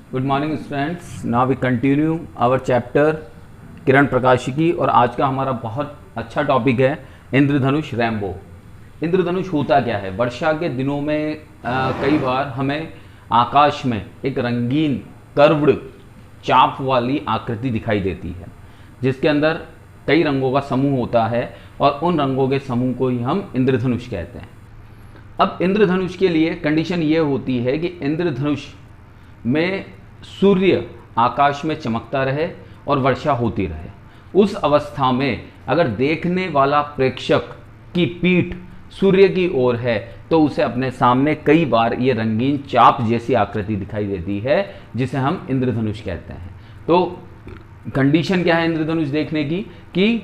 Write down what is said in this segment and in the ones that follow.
Good morning students. Now we continue our chapter किरण प्रकाशिकी और आज का हमारा बहुत अच्छा टॉपिक है इंद्रधनुष रैम्बो। इंद्रधनुष होता क्या है? वर्षा के दिनों में कई बार हमें आकाश में एक रंगीन कर्व्ड चाप वाली आकृति दिखाई देती है जिसके अंदर कई रंगों का समूह होता है और उन रंगों के समूह को ही हम इंद्रधनुष कहते हैं। अब इंद्रधनुष के लिए कंडीशन ये होती है कि इंद्रधनुष में सूर्य आकाश में चमकता रहे और वर्षा होती रहे। उस अवस्था में अगर देखने वाला प्रेक्षक की पीठ सूर्य की ओर है तो उसे अपने सामने कई बार ये रंगीन चाप जैसी आकृति दिखाई देती है जिसे हम इंद्रधनुष कहते हैं। तो कंडीशन क्या है इंद्रधनुष देखने की कि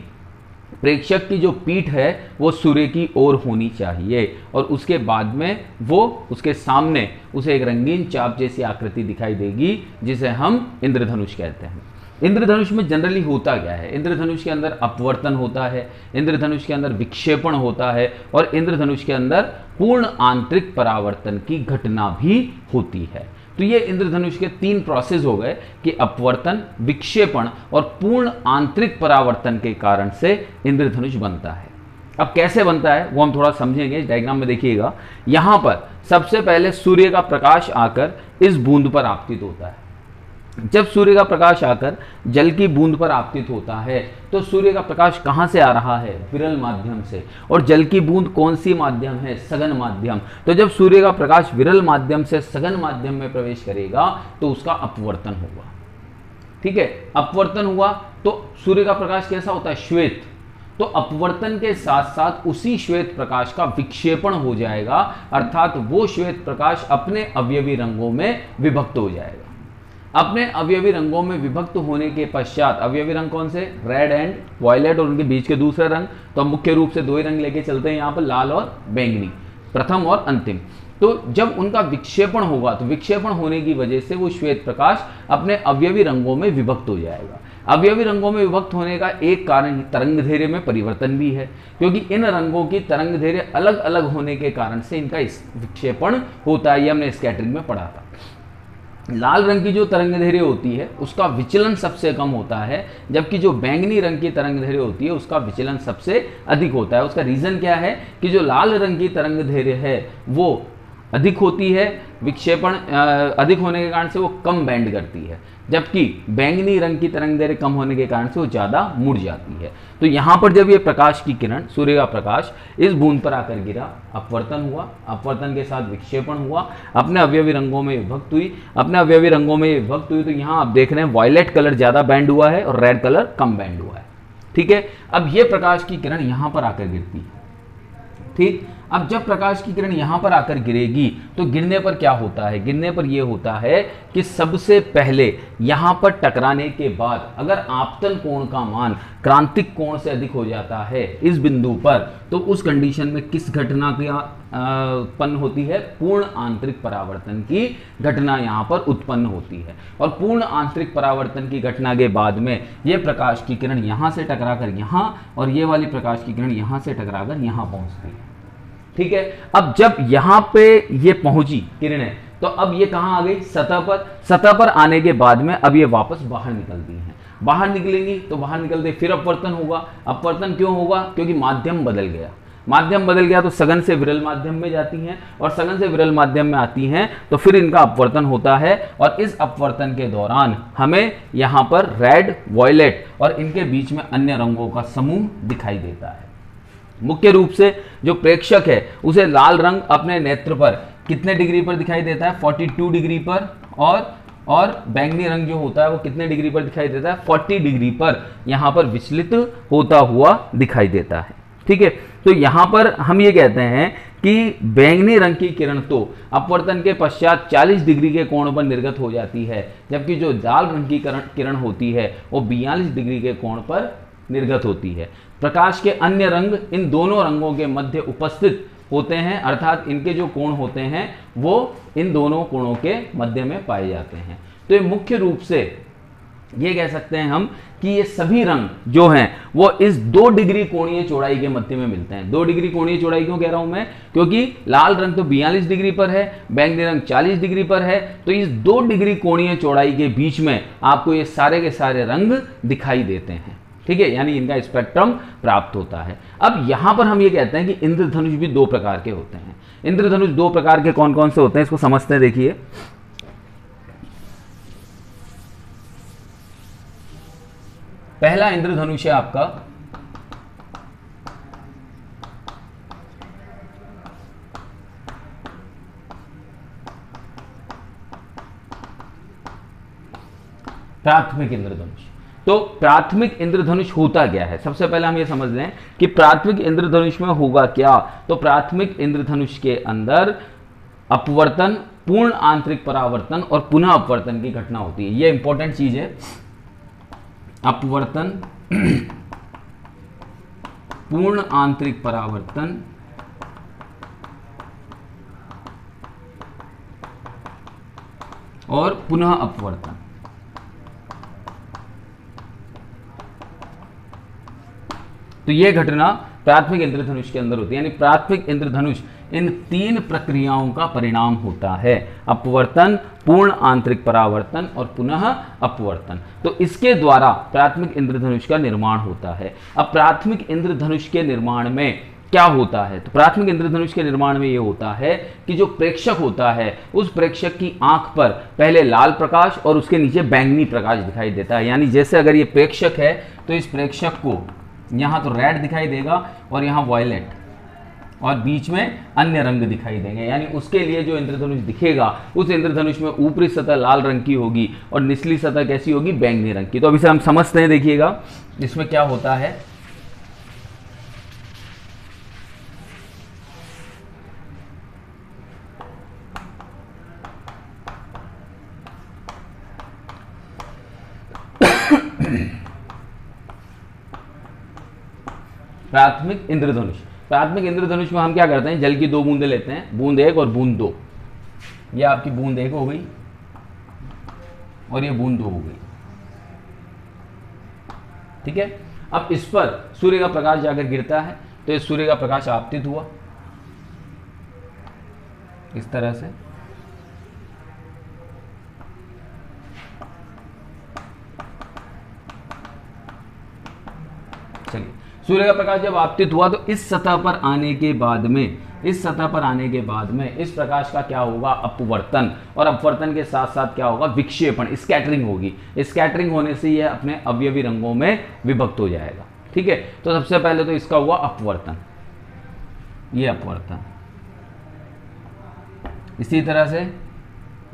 प्रेक्षक की जो पीठ है वो सूर्य की ओर होनी चाहिए और उसके बाद में वो उसके सामने उसे एक रंगीन चाप जैसी आकृति दिखाई देगी जिसे हम इंद्रधनुष कहते हैं। इंद्रधनुष में जनरली होता क्या है? इंद्रधनुष के अंदर अपवर्तन होता है, इंद्रधनुष के अंदर विक्षेपण होता है और इंद्रधनुष के अंदर पूर्ण आंतरिक परावर्तन की घटना भी होती है। तो ये इंद्रधनुष के तीन प्रोसेस हो गए कि अपवर्तन, विक्षेपण और पूर्ण आंतरिक परावर्तन के कारण से इंद्रधनुष बनता है। अब कैसे बनता है वो हम थोड़ा समझेंगे। डायग्राम में देखिएगा, यहां पर सबसे पहले सूर्य का प्रकाश आकर इस बूंद पर आपतित होता है। जब सूर्य का प्रकाश आकर जल की बूंद पर आपतित होता है तो सूर्य का प्रकाश कहां से आ रहा है? विरल माध्यम से। और जल की बूंद कौन सी माध्यम है? सघन माध्यम। तो जब सूर्य का प्रकाश विरल माध्यम से सघन माध्यम में प्रवेश करेगा तो उसका अपवर्तन होगा। ठीक है, अपवर्तन हुआ तो सूर्य का प्रकाश कैसा होता है? श्वेत। तो अपवर्तन के साथ साथ उसी श्वेत प्रकाश का विक्षेपण हो जाएगा, अर्थात वो श्वेत प्रकाश अपने अवयवी रंगों में विभक्त हो जाएगा। अपने अवयवी रंगों में विभक्त होने के पश्चात, अवयवी रंग कौन से? रेड एंड वायलेट और उनके बीच के दूसरे रंग। तो मुख्य रूप से दो ही रंग लेके चलते हैं यहाँ पर, लाल और बैंगनी, प्रथम और अंतिम। तो जब उनका विक्षेपण होगा तो विक्षेपण होने की वजह से वो श्वेत प्रकाश अपने अवयवी रंगों में विभक्त हो जाएगा। अवयवी रंगों में विभक्त होने का एक कारण तरंगदैर्घ्य में परिवर्तन भी है, क्योंकि इन रंगों की तरंगदैर्घ्य अलग अलग होने के कारण से इनका इस विक्षेपण होता है। ये हमने स्कैटरिंग में पढ़ा था। लाल रंग की जो तरंगदैर्घ्य होती है उसका विचलन सबसे कम होता है, जबकि जो बैंगनी रंग की तरंगदैर्घ्य होती है उसका विचलन सबसे अधिक होता है। उसका रीजन क्या है कि जो लाल रंग की तरंगदैर्घ्य है वो अधिक होती है, विक्षेपण अधिक होने के कारण से वो कम बैंड करती है, जबकि बैंगनी रंग की तरंगदैर्घ्य कम होने के कारण से वो ज़्यादा मुड़ जाती है। तो यहाँ पर जब ये प्रकाश की किरण, सूर्य का प्रकाश इस बूंद पर आकर गिरा, अपवर्तन हुआ, अपवर्तन के साथ विक्षेपण हुआ, अपने अवयवी रंगों में विभक्त हुई, अपने अवयवी रंगों में विभक्त हुई। तो यहाँ आप देख रहे हैं वायलेट कलर ज़्यादा बैंड हुआ है और रेड कलर कम बैंड हुआ है। ठीक है, अब ये प्रकाश की किरण यहाँ पर आकर गिरती है। ठीक, अब जब प्रकाश की किरण यहां पर आकर गिरेगी तो गिरने पर क्या होता है? गिरने पर यह होता है कि सबसे पहले यहां पर टकराने के बाद अगर आपतन कोण का मान क्रांतिक कोण से अधिक हो जाता है इस बिंदु पर, तो उस कंडीशन में किस घटना की उत्पन्न होती है? पूर्ण आंतरिक परावर्तन की घटना यहां पर उत्पन्न होती है। और पूर्ण आंतरिक परावर्तन की घटना के बाद में यह प्रकाश की किरण यहां से टकराकर यहां और ये वाली प्रकाश की किरण यहां से टकराकर यहां पहुंचती है। ठीक है, अब जब यहां पे ये पहुंची किरणें तो अब ये कहां आ गई? सतह पर। सतह पर आने के बाद में अब ये वापस बाहर निकलती हैं। बाहर निकलेंगी तो बाहर निकलते फिर अपवर्तन होगा। अपवर्तन क्यों होगा? क्योंकि माध्यम बदल गया। माध्यम बदल गया तो सघन से विरल माध्यम में जाती हैं और सघन से विरल माध्यम में आती हैं तो फिर इनका अपवर्तन होता है और इस अपवर्तन के दौरान हमें यहाँ पर रेड, वायलेट और इनके बीच में अन्य रंगों का समूह दिखाई देता है। मुख्य रूप से जो प्रेक्षक है उसे लाल रंग अपने नेत्र पर कितने डिग्री पर दिखाई देता है? 42 डिग्री पर। और बैंगनी रंग जो होता है वो कितने डिग्री पर दिखाई देता है? 40 डिग्री पर यहां पर विचलित होता हुआ दिखाई देता है। ठीक है, तो यहां पर हम ये कहते हैं कि बैंगनी रंग की किरण तो अपवर्तन के पश्चात 40 डिग्री के कोण पर निर्गत हो जाती है, जबकि जो लाल रंग की किरण होती है वो 42 डिग्री के कोण पर निर्गत होती है। प्रकाश के अन्य रंग इन दोनों रंगों के मध्य उपस्थित होते हैं, अर्थात इनके जो कोण होते हैं वो इन दोनों कोणों के मध्य में पाए जाते हैं। तो ये मुख्य रूप से ये कह सकते हैं हम कि ये सभी रंग जो हैं वो इस 2 डिग्री कोणीय चौड़ाई के मध्य में मिलते हैं। 2 डिग्री कोणीय चौड़ाई क्यों कह रहा हूं मैं, क्योंकि लाल रंग तो 42 डिग्री पर है, बैंगनी रंग 40 डिग्री पर है, तो इस 2 डिग्री कोणीय चौड़ाई के बीच में आपको ये सारे के सारे रंग दिखाई देते हैं। ठीक है, यानी इनका स्पेक्ट्रम प्राप्त होता है। अब यहां पर हम ये कहते हैं कि इंद्रधनुष भी 2 प्रकार के होते हैं। इंद्रधनुष 2 प्रकार के कौन कौन से होते हैं इसको समझते हैं। देखिए, पहला इंद्रधनुष है आपका प्राथमिक इंद्रधनुष। तो प्राथमिक इंद्रधनुष होता क्या है, सबसे पहले हम ये समझ लें कि प्राथमिक इंद्रधनुष में होगा क्या। तो प्राथमिक इंद्रधनुष के अंदर अपवर्तन, पूर्ण आंतरिक परावर्तन और पुनः अपवर्तन की घटना होती है। ये इंपॉर्टेंट चीज है। अपवर्तन, पूर्ण आंतरिक परावर्तन और पुनः अपवर्तन। तो यह घटना प्राथमिक इंद्रधनुष के अंदर होती है। यानी प्राथमिक इंद्रधनुष इन 3 प्रक्रियाओं का परिणाम होता है, अपवर्तन, पूर्ण आंतरिक परावर्तन और पुनः अपवर्तन। तो इसके द्वारा प्राथमिक इंद्रधनुष का निर्माण होता है। अब प्राथमिक इंद्रधनुष के निर्माण में क्या होता है, तो प्राथमिक इंद्रधनुष के निर्माण में यह होता है कि जो प्रेक्षक होता है उस प्रेक्षक की आंख पर पहले लाल प्रकाश और उसके नीचे बैंगनी प्रकाश दिखाई देता है। यानी जैसे अगर ये प्रेक्षक है तो इस प्रेक्षक को यहां तो रेड दिखाई देगा और यहां वॉयलेट और बीच में अन्य रंग दिखाई देंगे। यानी उसके लिए जो इंद्रधनुष दिखेगा उस इंद्रधनुष में ऊपरी सतह लाल रंग की होगी और निचली सतह कैसी होगी, बैंगनी रंग की। तो अब इसे हम समझते हैं। देखिएगा इसमें क्या होता है। प्राथमिक इंद्रधनुष, प्राथमिक इंद्रधनुष में हम क्या करते हैं, जल की 2 बूंदें लेते हैं, बूंद 1 और बूंद 2। ये आपकी बूंद 1 हो गई और ये बूंद 2 हो गई। ठीक है, अब इस पर सूर्य का प्रकाश जाकर गिरता है तो इस सूर्य का प्रकाश आपतित हुआ इस तरह से। चलिए, सूर्य का प्रकाश जब आपतित हुआ तो इस सतह पर आने के बाद में इस प्रकाश का क्या होगा, अपवर्तन, और अपवर्तन के साथ साथ क्या होगा, विक्षेपण, स्कैटरिंग होगी। स्कैटरिंग होने से यह अपने अवयवी रंगों में विभक्त हो जाएगा। ठीक है, तो सबसे पहले तो इसका हुआ अपवर्तन, ये अपवर्तन। इसी तरह से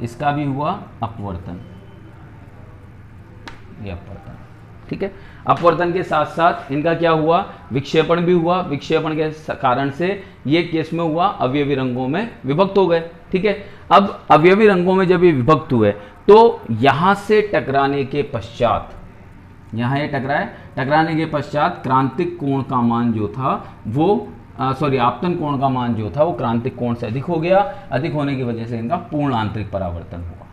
इसका भी हुआ अपवर्तन, ये अपवर्तन। ठीक है, अपवर्तन के साथ साथ इनका क्या हुआ, विक्षेपण भी हुआ। विक्षेपण के कारण से ये केस में हुआ, अवयवी रंगों में विभक्त हो गए। ठीक है, अब अवयवी रंगों में जब ये विभक्त हुए तो यहां से टकराने के पश्चात, यहां ये टकराने के पश्चात क्रांतिक कोण का मान जो था वो आपतन कोण का मान जो था वो क्रांतिक कोण से अधिक हो गया। अधिक होने की वजह से इनका पूर्ण आंतरिक परावर्तन हुआ।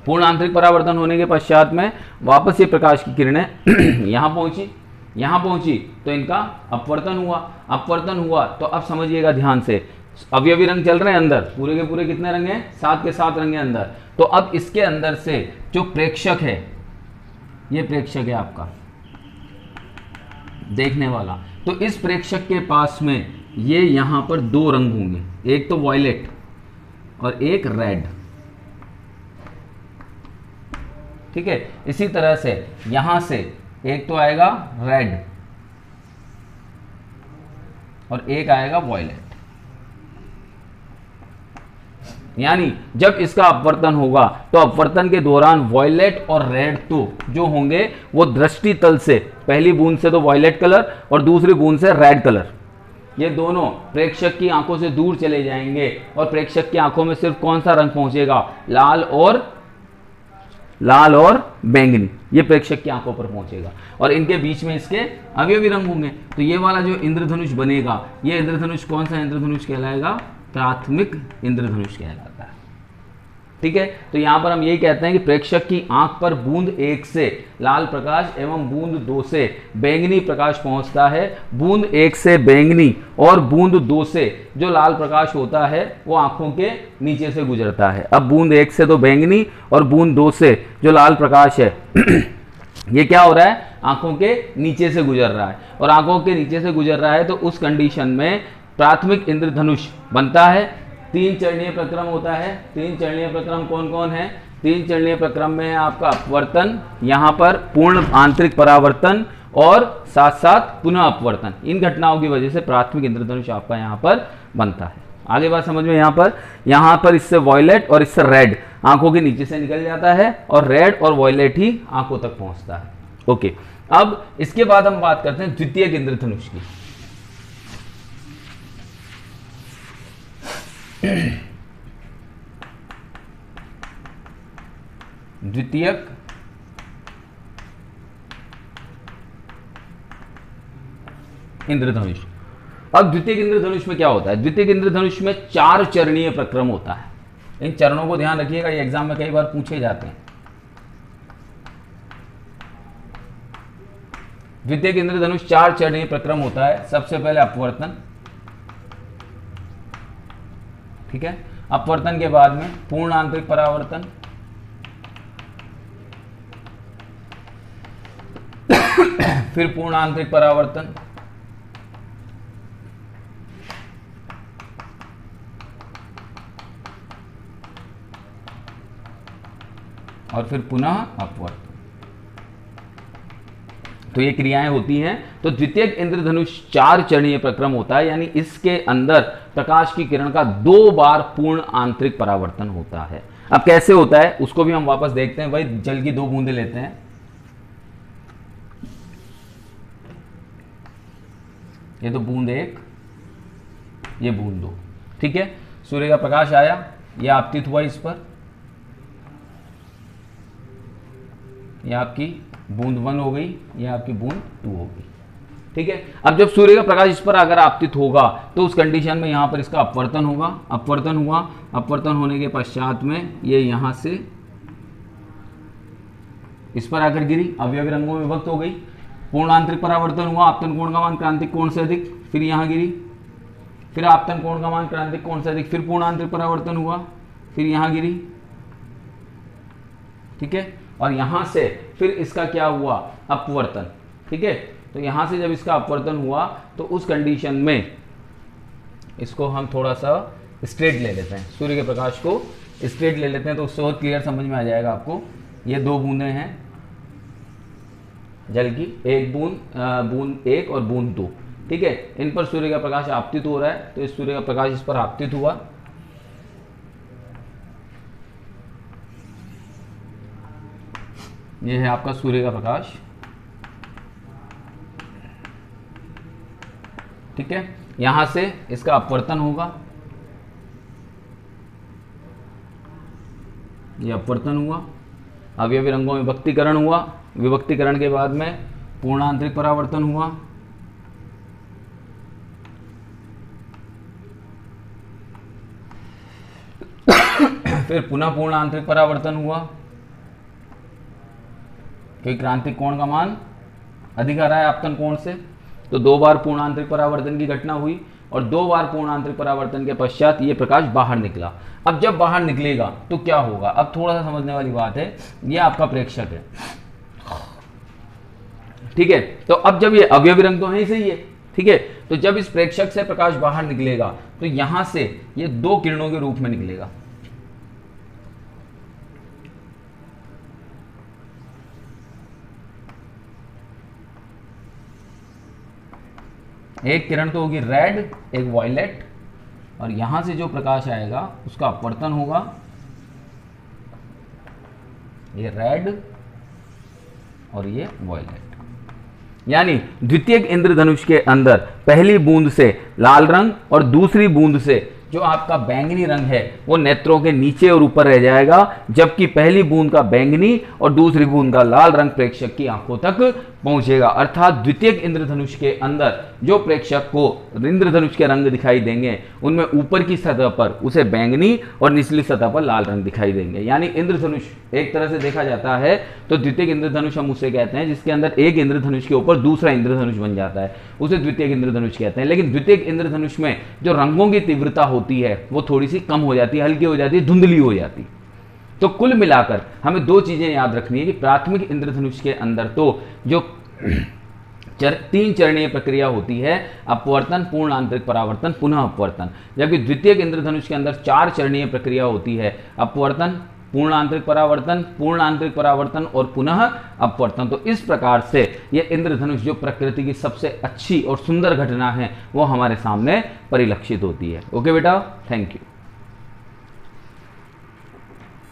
पूर्ण आंतरिक परावर्तन होने के पश्चात में वापस ये प्रकाश की किरणें यहां पहुंची तो इनका अपवर्तन हुआ। तो अब समझिएगा ध्यान से, अवयवी रंग चल रहे हैं अंदर, पूरे के पूरे कितने रंग हैं, 7 के 7 रंग हैं अंदर। तो अब इसके अंदर से जो प्रेक्षक है, ये प्रेक्षक है आपका देखने वाला, तो इस प्रेक्षक के पास में ये यहां पर 2 रंग होंगे, एक तो वॉयलेट और एक रेड। ठीक है, इसी तरह से यहां से एक तो आएगा रेड और एक आएगा वॉयलेट। यानी जब इसका अपवर्तन होगा तो अपवर्तन के दौरान वॉयलेट और रेड तो जो होंगे वो दृष्टि तल से, पहली बूंद से तो वॉयलेट कलर और दूसरी बूंद से रेड कलर, ये दोनों प्रेक्षक की आंखों से दूर चले जाएंगे और प्रेक्षक की आंखों में सिर्फ कौन सा रंग पहुंचेगा, लाल और बैंगनी, ये प्रेक्षक की आंखों पर पहुंचेगा और इनके बीच में इसके अवयवी रंग होंगे। तो ये वाला जो इंद्रधनुष बनेगा, ये इंद्रधनुष कौन सा इंद्रधनुष कहलाएगा, प्राथमिक इंद्रधनुष कहलाता है। ठीक है, तो यहां पर हम यही कहते हैं कि प्रेक्षक की आंख पर बूंद 1 से लाल प्रकाश एवं बूंद 2 से बैंगनी प्रकाश पहुंचता है। बूंद 1 से बैंगनी और बूंद 2 से जो लाल प्रकाश होता है वो आंखों के नीचे से गुजरता है। अब बूंद 1 से तो बैंगनी और बूंद 2 से जो लाल प्रकाश है ये क्या हो रहा है, आंखों के नीचे से गुजर रहा है, और आंखों के नीचे से गुजर रहा है तो उस कंडीशन में प्राथमिक इंद्रधनुष बनता है। 3 चरणीय प्रक्रम होता है। 3 चरणीय प्रक्रम कौन कौन है? 3 चरणीय प्रक्रम में आपका अपवर्तन, यहाँ पर पूर्ण आंतरिक परावर्तन और साथ साथ पुनः अपवर्तन। इन घटनाओं की वजह से प्राथमिक इंद्रधनुष आपका यहाँ पर बनता है। आगे बात समझ में, यहाँ पर इससे वॉयलेट और इससे रेड आंखों के नीचे से निकल जाता है और रेड और वॉयलेट ही आंखों तक पहुंचता है। ओके, अब इसके बाद हम बात करते हैं द्वितीयक इंद्रधनुष की। द्वितीयक इंद्रधनुष। अब द्वितीयक इंद्रधनुष में क्या होता है? द्वितीयक इंद्रधनुष में 4 चरणीय प्रक्रम होता है। इन चरणों को ध्यान रखिएगा, ये एग्जाम में कई बार पूछे जाते हैं। द्वितीयक इंद्रधनुष 4 चरणीय प्रक्रम होता है। सबसे पहले अपवर्तन, ठीक है, अपवर्तन के बाद में पूर्ण आंतरिक परावर्तन, फिर पूर्ण आंतरिक परावर्तन, और फिर पुनः अपवर्तन। तो ये क्रियाएं होती हैं। तो द्वितीयक इंद्रधनुष 4 चरणीय प्रक्रम होता है, यानी इसके अंदर प्रकाश की किरण का 2 बार पूर्ण आंतरिक परावर्तन होता है। अब कैसे होता है उसको भी हम वापस देखते हैं। भाई जल की 2 बूंदें लेते हैं, ये तो बूंद 1, ये बूंद 2, ठीक है। सूर्य का प्रकाश आया, यह आपतित हुआ इस पर, यह आपकी बूंद 1 हो गई, यह आपकी बूंद 2 हो गई, ठीक है। अब जब सूर्य का प्रकाश इस पर अगर आपतित होगा तो उस कंडीशन में यहां पर इसका अपवर्तन होगा। अपवर्तन हुआ, अपवर्तन होने के पश्चात में ये यहां से इस पर आकर गिरी, अवयवी रंगों में विभक्त हो गई। पूर्ण आंतरिक परावर्तन हुआ, आपतन कोण का मान क्रांतिक कोण से अधिक, फिर यहां गिरी, फिर आपतन कोण का मान क्रांतिक कोण से अधिक, फिर पूर्ण आंतरिक परावर्तन हुआ, फिर यहां गिरी, ठीक है। और यहां से फिर इसका क्या हुआ, अपवर्तन, ठीक है। तो यहां से जब इसका अपवर्तन हुआ तो उस कंडीशन में इसको हम थोड़ा सा स्ट्रेट ले लेते हैं, सूर्य के प्रकाश को स्ट्रेट ले लेते हैं, तो उससे बहुत क्लियर समझ में आ जाएगा आपको। ये 2 बूंदें हैं जल की, एक बूंद 1 और बूंद 2, ठीक है। इन पर सूर्य का प्रकाश आपतित हो रहा है, तो इस सूर्य का प्रकाश इस पर आपतित हुआ, यह है आपका सूर्य का प्रकाश, ठीक है। यहां से इसका अपवर्तन होगा, यह अपवर्तन हुआ, अवयवी रंगों में विभक्तीकरण हुआ, विभक्तीकरण के बाद में पूर्ण आंतरिक परावर्तन हुआ, फिर पुनः पूर्ण आंतरिक परावर्तन हुआ, क्योंकि क्रांतिक कोण का मान अधिक आ रहा है आपतन कोण से, तो 2 बार पूर्ण आंतरिक परावर्तन की घटना हुई, और 2 बार पूर्ण आंतरिक परावर्तन के पश्चात ये प्रकाश बाहर निकला। अब जब बाहर निकलेगा तो क्या होगा, अब थोड़ा सा समझने वाली बात है। ये आपका प्रेक्षक है, ठीक है। तो अब जब ये अवयवी रंग तो है ही सही है, ठीक है। तो जब इस प्रेक्षक से प्रकाश बाहर निकलेगा तो यहां से ये 2 किरणों के रूप में निकलेगा, एक किरण तो होगी रेड, एक वॉयलेट, और यहां से जो प्रकाश आएगा उसका अपवर्तन होगा, ये रेड और ये वॉयलेट। यानी द्वितीयक इंद्रधनुष के अंदर पहली बूंद से लाल रंग और दूसरी बूंद से जो आपका बैंगनी रंग है वो नेत्रों के नीचे और ऊपर रह जाएगा, जबकि पहली बूंद का बैंगनी और दूसरी बूंद का लाल रंग प्रेक्षक की आंखों तक पहुंचेगा, अर्थात द्वितीयक इंद्रधनुष के अंदर जो प्रेक्षक को इंद्रधनुष के रंग दिखाई देंगे उनमें ऊपर की सतह पर उसे बैंगनी और निचली सतह पर लाल रंग दिखाई देंगे। यानी इंद्रधनुष एक तरह से देखा जाता है तो द्वितीयक इंद्रधनुष हम उसे कहते हैं जिसके अंदर एक इंद्रधनुष के ऊपर दूसरा इंद्रधनुष बन जाता है, उसे द्वितीयक इंद्रधनुष कहते हैं। लेकिन द्वितीयक इंद्रधनुष में जो रंगों की तीव्रता होती है वो थोड़ी सी कम हो जाती है, हल्की हो जाती है, धुंधली हो जाती है। तो कुल मिलाकर हमें दो चीजें याद रखनी है कि प्राथमिक इंद्रधनुष के अंदर तो जो तीन चरणीय प्रक्रिया होती है, अपवर्तन, पूर्ण आंतरिक परावर्तन, पुनः अपवर्तन, जबकि द्वितीयक इंद्रधनुष के अंदर चार चरणीय प्रक्रिया होती है, अपवर्तन, पूर्ण आंतरिक परावर्तन और पुनः अपवर्तन। तो इस प्रकार से यह इंद्रधनुष जो प्रकृति की सबसे अच्छी और सुंदर घटना है वो हमारे सामने परिलक्षित होती है। ओके बेटा, थैंक यू।